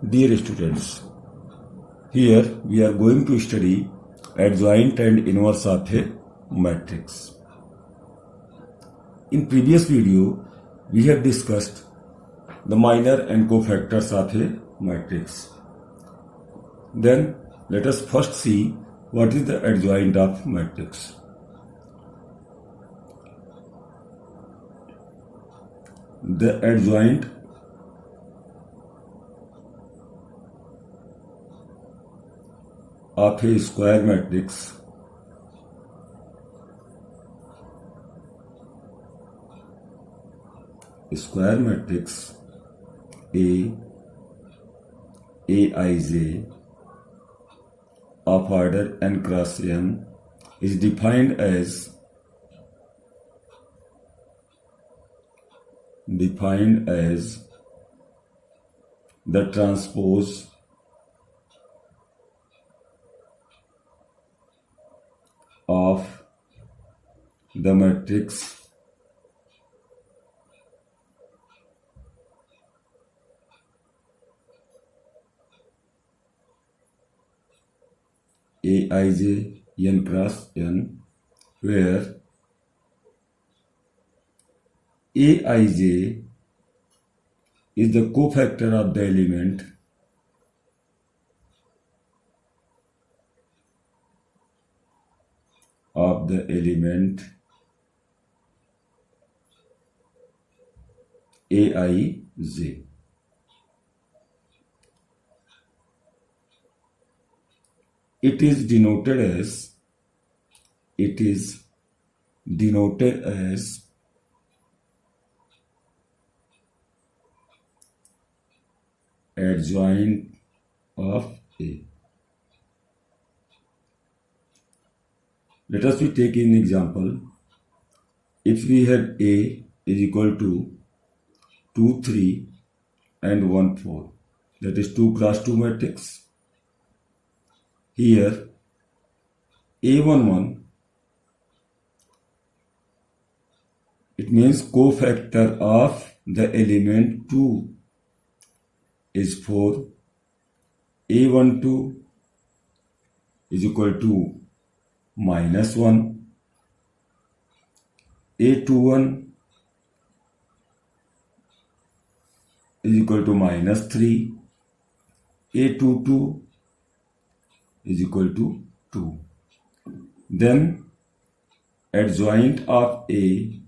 Dear students, here we are going to study adjoint and inverse of a matrix. In previous video, we have discussed the minor and cofactors of a matrix. Then let us first see what is the adjoint of matrix. The adjoint of a square matrix A Aij of order n cross n is defined as the transpose of the matrix Aij n cross n, where Aij is the cofactor of the element Aij. It is denoted as adjoint of A. Let us take an example. If we have A is equal to 2, 3 and 1, 4, that is 2 cross 2 matrix. Here A11, it means cofactor of the element 2 is 4. A12 is equal to -1. A21 is equal to -3. A22 is equal to 2. Then adjoint of A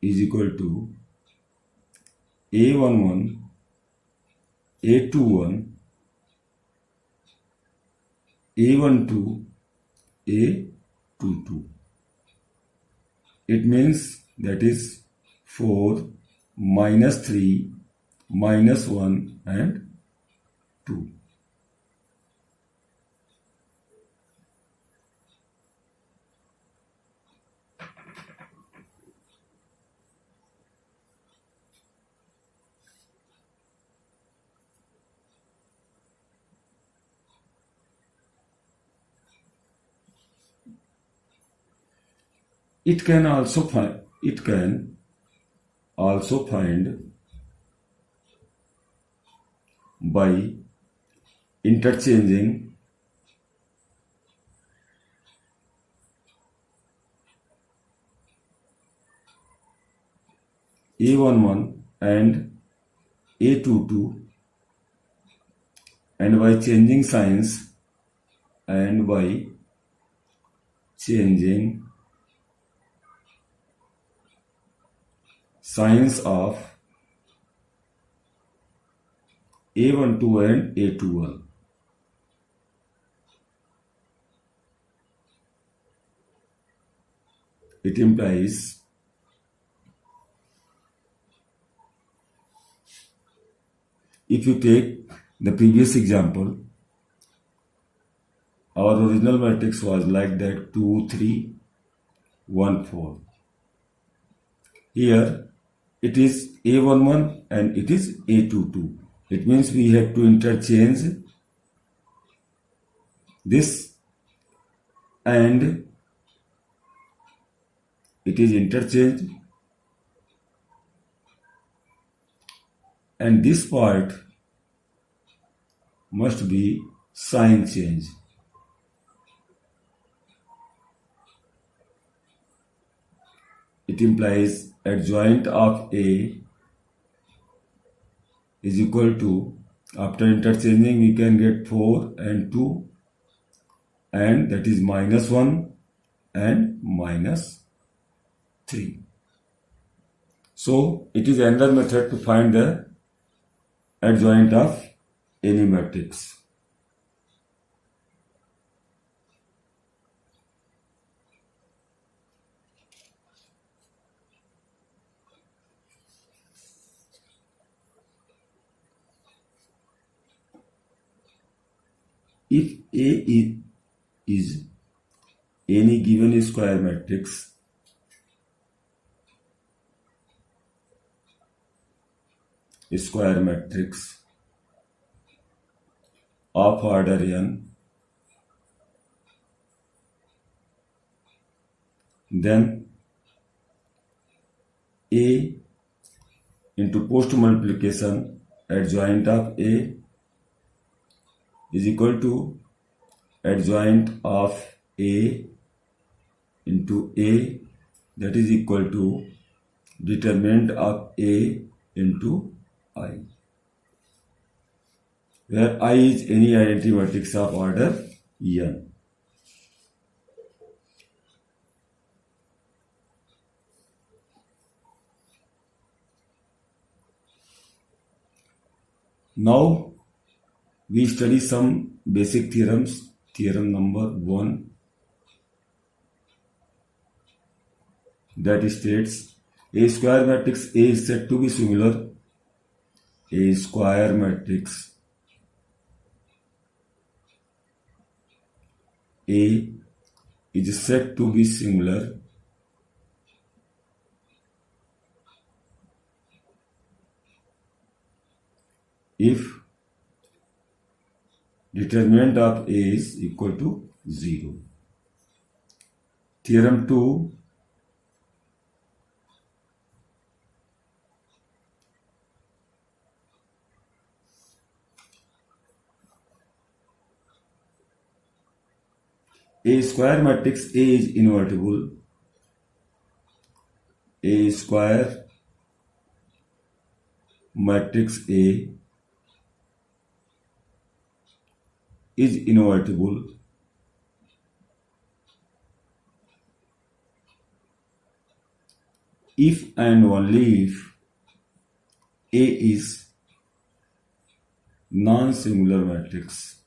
is equal to A11, A21, A12, A22. It means that is 4, -3, -1 and 2. It can also find by interchanging A11 and A22 and by changing signs and by changing signs of A12 and A21. It implies if you take the previous example, our original matrix was like that 2, 3, 1, 4. Here it is A11 and it is A22. It means we have to interchange this and it is interchanged, and this part must be sign change. It implies adjoint of A is equal to, after interchanging we can get 4 and 2, and that is -1 and -3. So it is another method to find the adjoint of any matrix. If A is any given square matrix, of order n, then A into post multiplication adjoint of A is equal to adjoint of A into A, that is equal to determinant of A into I, where I is any identity matrix of order n. Now we study some basic theorems. Theorem number 1, that states a square matrix A is said to be similar. A square matrix A is said to be similar if determinant of A is equal to 0. Theorem 2, a square matrix A is invertible. A square matrix A is invertible if and only if A is non-similar matrix.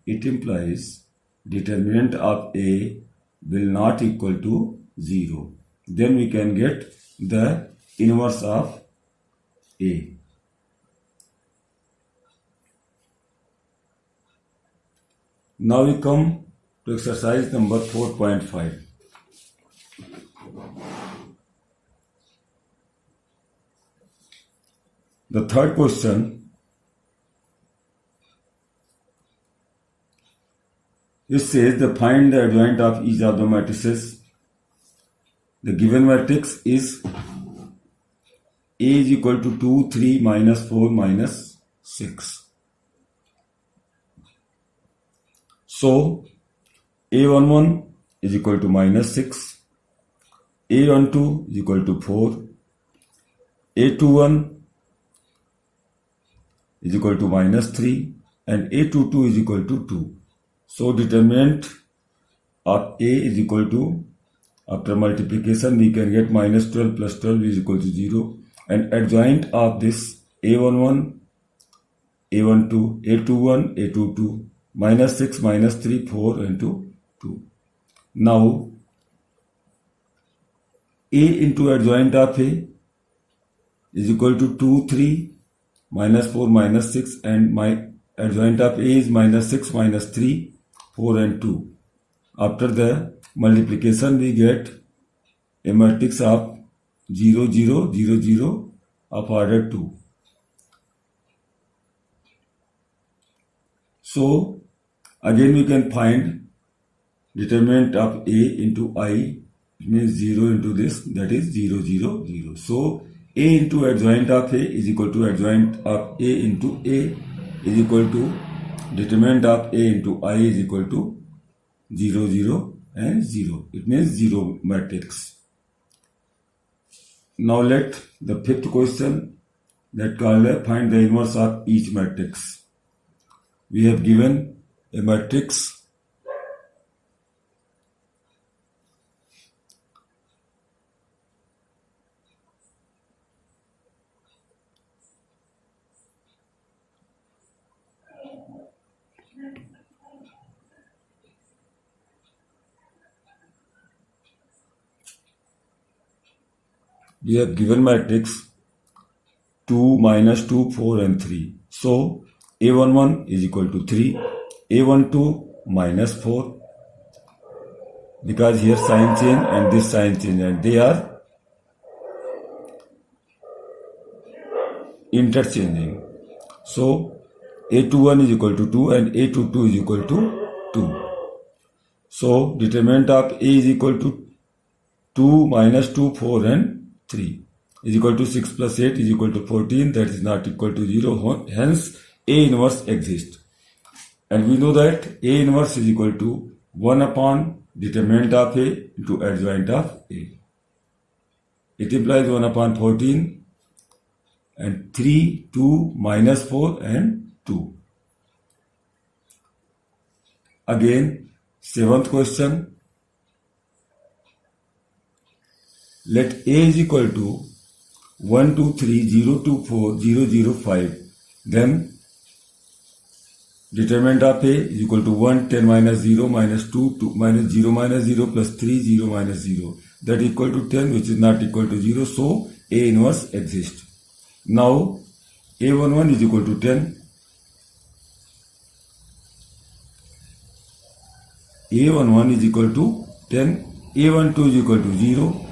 It implies determinant of A will not equal to 0. Then we can get the inverse of A. Now we come to exercise number 4.5. The third question, it says the find the adjoint of each of the matrices. The given matrix is A is equal to 2, 3, -4, -6. So A11 is equal to -6, A12 is equal to 4, A21 is equal to -3, and A22 is equal to 2. So determinant of A is equal to, after multiplication we can get -12 plus 12 is equal to 0, and adjoint of this A11, A12, A21, A22, -6, -3, 4 into 2. Now A into adjoint of A is equal to 2, 3, -4, -6, and my adjoint of A is -6, -3, 4 and 2. After the multiplication we get a matrix of 0, 0, 0, 0 of order 2. So Again we can find determinant of A into I, it means 0 into this, that is 0, 0, 0. So A into adjoint of A is equal to adjoint of A into A is equal to determinant of A into I is equal to 0, 0 and 0. It means 0 matrix. Now let the fifth question that called find the inverse of each matrix. We have given a matrix we have given matrix 2, minus 2, 4 and 3. So A11 is equal to 3, A12 minus 4, because here sign change and this sign change and they are interchanging. So A21 is equal to 2 and A22 is equal to 2. So determinant of A is equal to 2 minus 2, 4 and 3 is equal to 6 plus 8 is equal to 14, that is not equal to 0, hence A inverse exists. And we know that A inverse is equal to 1 upon determinant of A into adjoint of A. It implies 1 upon 14 and 3, 2, minus 4 and 2. Again, seventh question. Let A is equal to 1, 2, 3, 0, 2, 4, 0, 0, 5. Then determinant of A is equal to 1, 10 minus 0 minus 2, 2 minus 0 minus 0 plus 3, 0 minus 0. That is equal to 10, which is not equal to 0. So A inverse exists. Now A11 is equal to 10. A11 is equal to 10. A12 is equal to 0.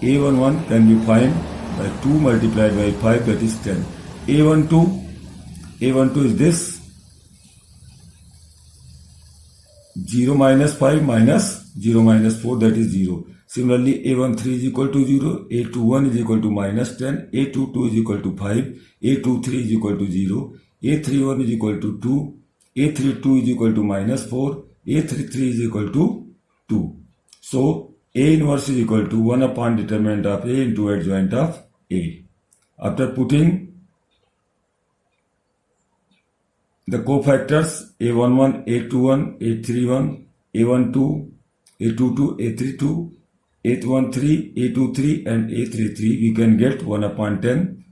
A11 can be found by 2 multiplied by 5, that is 10. A12 is this 0 minus 5 minus 0 minus 4, that is 0. Similarly, A13 is equal to 0, A21 is equal to minus 10, A22 is equal to 5, A23 is equal to 0, A31 is equal to 2, A32 is equal to minus 4, A33 is equal to 2. So A inverse is equal to 1 upon determinant of A into adjoint of A. After putting the cofactors A11, A21, A31, A12, A22, A32, A13, A23 and A33, we can get 1 upon 10,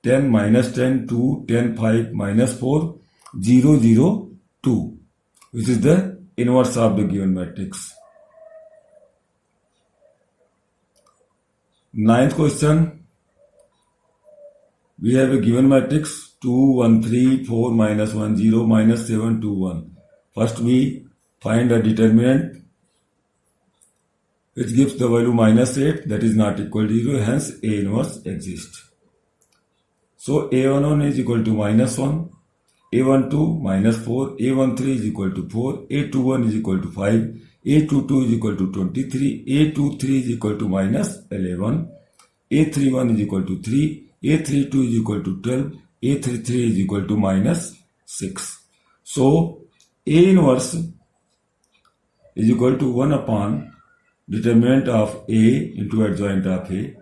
10 minus 10, 2, 10, 5 minus 4, 0, 0, 2, which is the inverse of the given matrix. Ninth question, we have a given matrix 2, 1, 3, 4, minus 1, 0, minus 7, 2, 1. First we find a determinant which gives the value minus 8, that is not equal to 0, hence A inverse exists. So A11 is equal to minus 1, A12 minus 4, A13 is equal to 4, A21 is equal to 5, A22 is equal to 23, A23 is equal to minus 11, A31 is equal to 3, A32 is equal to 12, A33 is equal to minus 6. So A inverse is equal to 1 upon determinant of A into adjoint of A.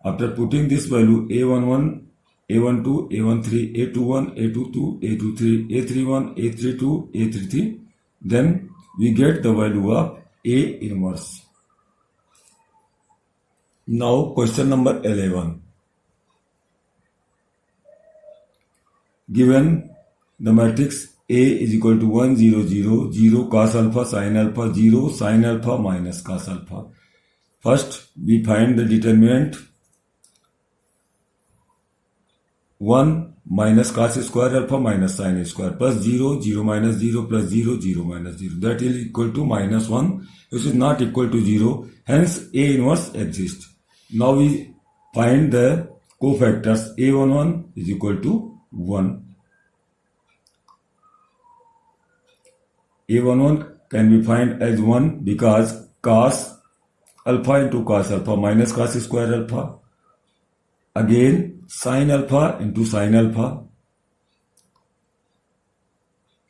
After putting this value A11, A12, A13, A21, A22, A23, A31, A32, A33, then we get the value of A inverse. Now question number 11. Given the matrix A is equal to 1, 0, 0, 0 cos alpha, sin alpha, 0 sin alpha minus cos alpha. First we find the determinant 1 minus cos square alpha minus sin square plus 0, 0 minus 0 plus 0, 0 minus 0. That is equal to minus 1, which is not equal to 0. Hence A inverse exists. Now we find the cofactors. A11 is equal to 1. A11 can be find as 1 because cos alpha into cos alpha minus cos square alpha. Again sin alpha into sin alpha,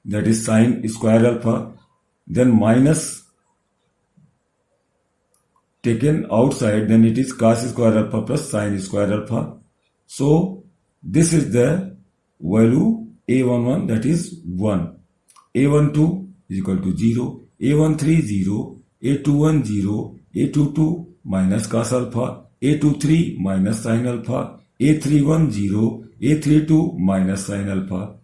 that is sin square alpha, then minus taken outside, then it is cos square alpha plus sin square alpha. So this is the value A11, that is 1. A12 is equal to 0, A13 0, A21 0, A22 minus cos alpha, A23 minus sin alpha, A31 0, A32 minus sin alpha.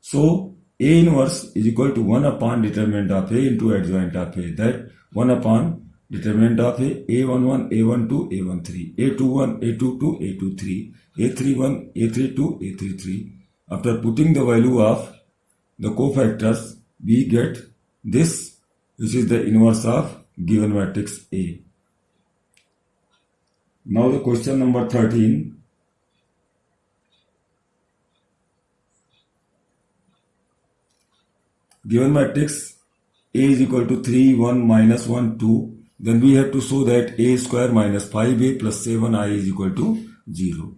So A inverse is equal to 1 upon determinant of A into adjoint of A, that 1 upon determinant of A, A11, A12, A13, A21, A22, A23, A31, A32, A33. After putting the value of the cofactors, we get this, which is the inverse of given matrix A. Now the question number 13. Given matrix A is equal to 3, 1, minus 1, 2. Then we have to show that A square minus 5A plus 7I is equal to 0.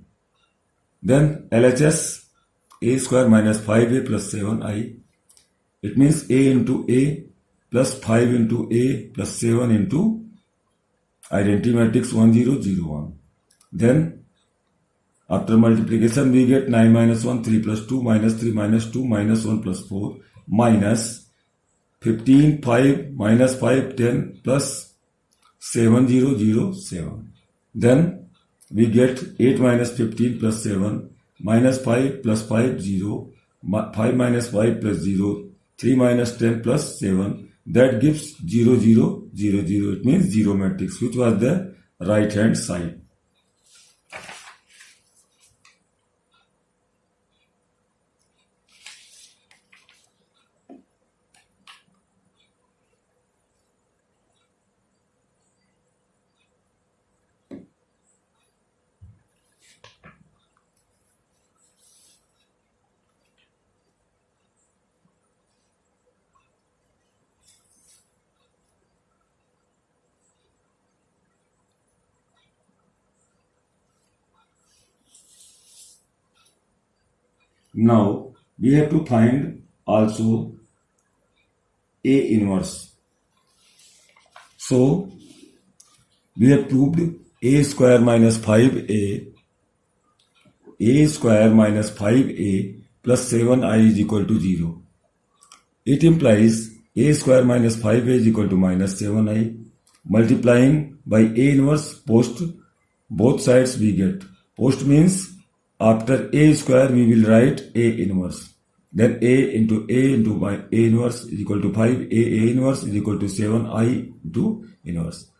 Then LHS A square minus 5A plus 7I. It means A into A plus 5 into A plus 7 into identity matrix 1, 0, 0, 1. Then after multiplication we get 9 minus 1, 3 plus 2, minus 3 minus 2, minus 1 plus 4, minus 15, 5, minus 5, 10, plus 7, 0, 0, 7. Then we get 8 minus 15 plus 7, minus 5 plus 5, 0, 5 minus 5 plus 0, 3 minus 10 plus 7. That gives 0, 0, 0, 0. It means 0 matrix, which was the right hand side. Now we have to find also A inverse. So we have proved A square minus 5A, A square minus 5A plus 7I is equal to 0. It implies A square minus 5A is equal to minus 7I. Multiplying by A inverse, post both sides we get. Post means after A square we will write A inverse. Then A into by A inverse is equal to 5. A inverse is equal to 7I into inverse.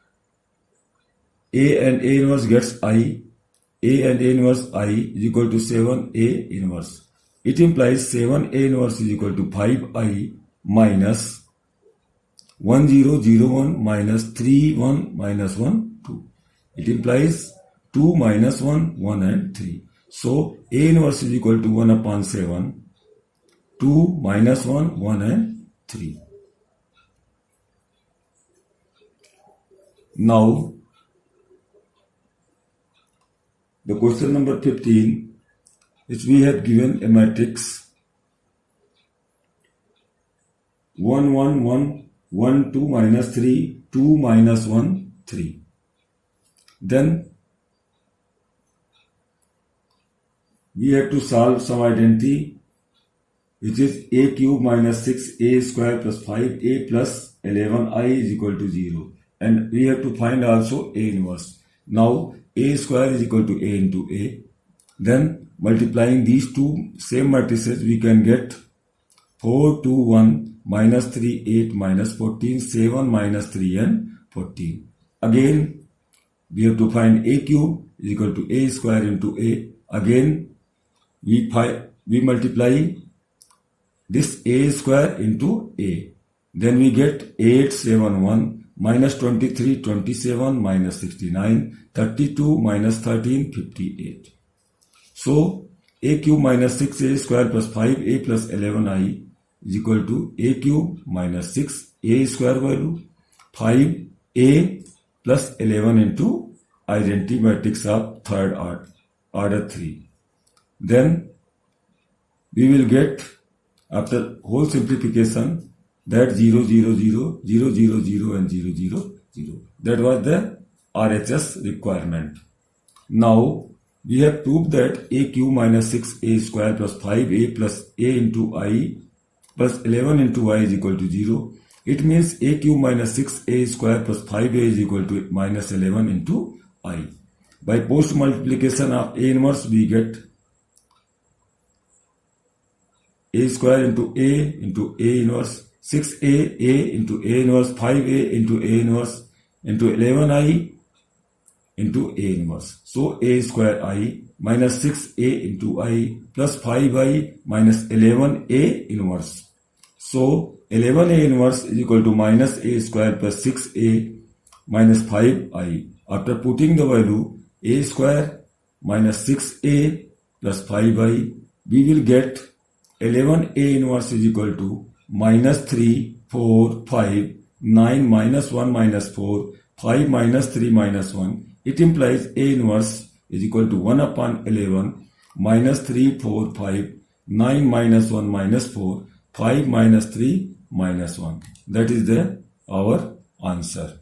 A and A inverse gets I. A and A inverse I is equal to 7A inverse. It implies 7A inverse is equal to 5I minus 1, 0, 0, 1 minus 3, 1 minus 1, 2. It implies 2 minus 1, 1 and 3. So A inverse is equal to 1 upon 7, 2 minus 1, 1 and 3. Now the question number 15 is we have given a matrix 1, 1, 1, 1, 2 minus 3, 2 minus 1, 3. Then we have to solve some identity, which is A cube minus 6A square plus 5A plus 11I is equal to 0. And we have to find also A inverse. Now A square is equal to A into A. Then multiplying these two same matrices, we can get 4, 2, 1, minus 3, 8, minus 14, 7, minus 3 and 14. Again, we have to find A cube is equal to A square into A. Again, we multiply this A square into A. Then we get 8, 7, 1, minus 23, 27, minus 69, 32, minus 13, 58. So A cube minus 6A square plus 5A plus 11I is equal to a cube minus 6a square value, 5a plus 11 into identity matrix of third order 3. Then we will get, after whole simplification, that 0, 0, 0, 0, 0, 0 and 0, 0, 0. That was the RHS requirement. Now we have proved that a cube minus 6a square plus 5a plus a into I plus 11 into I is equal to 0. It means a cube minus 6a square plus 5a is equal to minus 11 into I. By post multiplication of a inverse, we get a square into a inverse, 6a, a into a inverse, 5a into a inverse, into 11i into a inverse. So a square I minus 6a into I plus 5i minus 11a inverse. So 11a inverse is equal to minus a square plus 6a minus 5i. After putting the value a square minus 6a plus 5i, we will get 11a inverse is equal to minus 3, 4, 5, 9 minus 1 minus 4, 5 minus 3 minus 1. It implies a inverse is equal to 1 upon 11 minus 3, 4, 5, 9 minus 1 minus 4, 5 minus 3 minus 1. That is our answer.